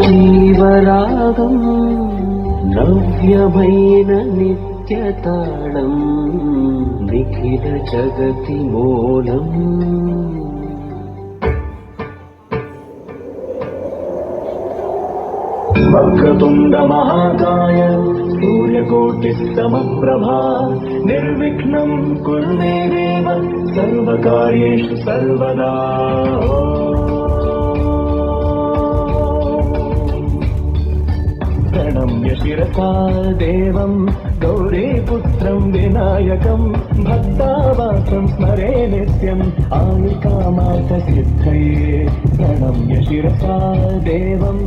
జీవరాగం నవ్యమైన నిత్యతాళం నిఖిల జగతి మూలం వక్రతుండ మహాకాయ సూర్యకోటి సమప్రభా నిర్విఘ్నం కురు మే దేవ సర్వకార్యేషు సర్వదా ప్రణమ్య శిరసా దేవం గౌరీపుత్రం వినాయకం భక్తావాసం స్మరే నిత్యం ఆయుకామార్థసిద్ధయే ప్రణమ్య శిరసా దేవం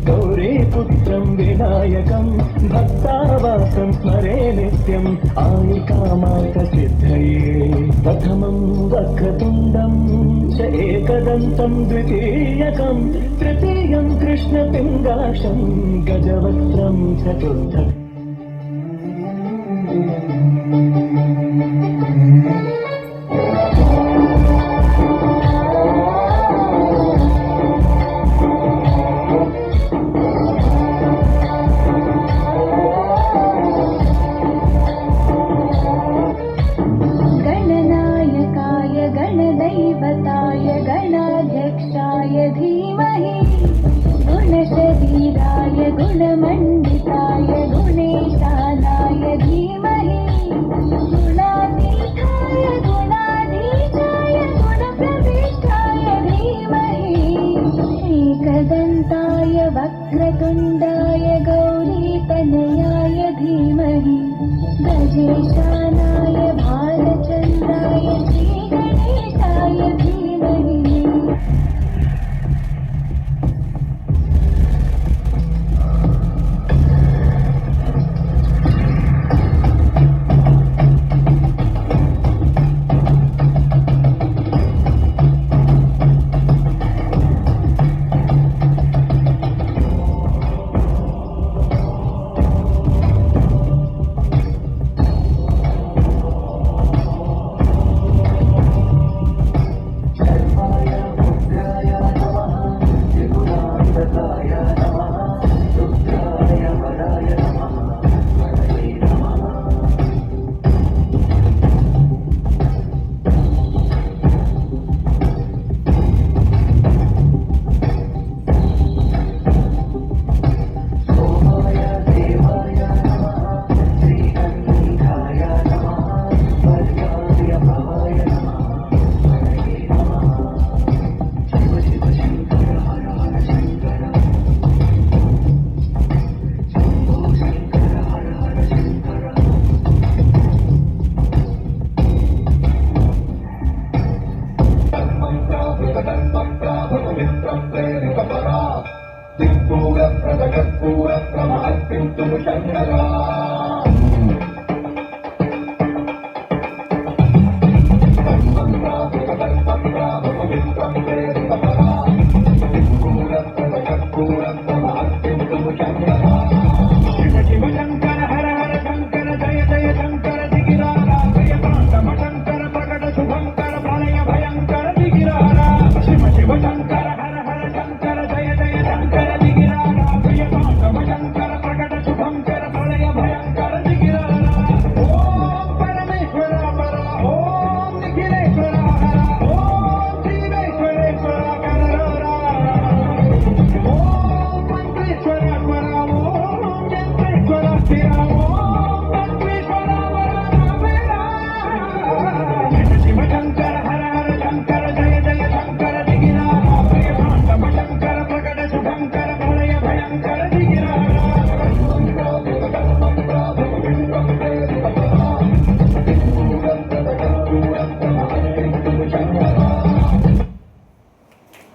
గౌరీపుత్రం వినాయకం భక్తావాసం స్మరే నిత్యం ఆయుకామార్థసిద్ధయే ప్రథమం వక్రతుండం చ ఏకదంతం ద్వితీయకం తృతీయం కృష్ణపింగాక్షం గజవక్త్రం చతుర్థం गणदैवताय गणाध्यक्षाय धीमहि गुणशरीराय गुणमण्डिताय गुणेशानाय धीमहि गुणातीताय गुणाधीशाय गुणप्रविष्टाय धीमहि एकदन्ताय वक्रतुण्डाय गौरीतनयाय धीमहि गजेशानाय भालचन्द्राय श्रीगणेशाय धीमहि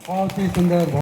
बहुत ही सुंदर।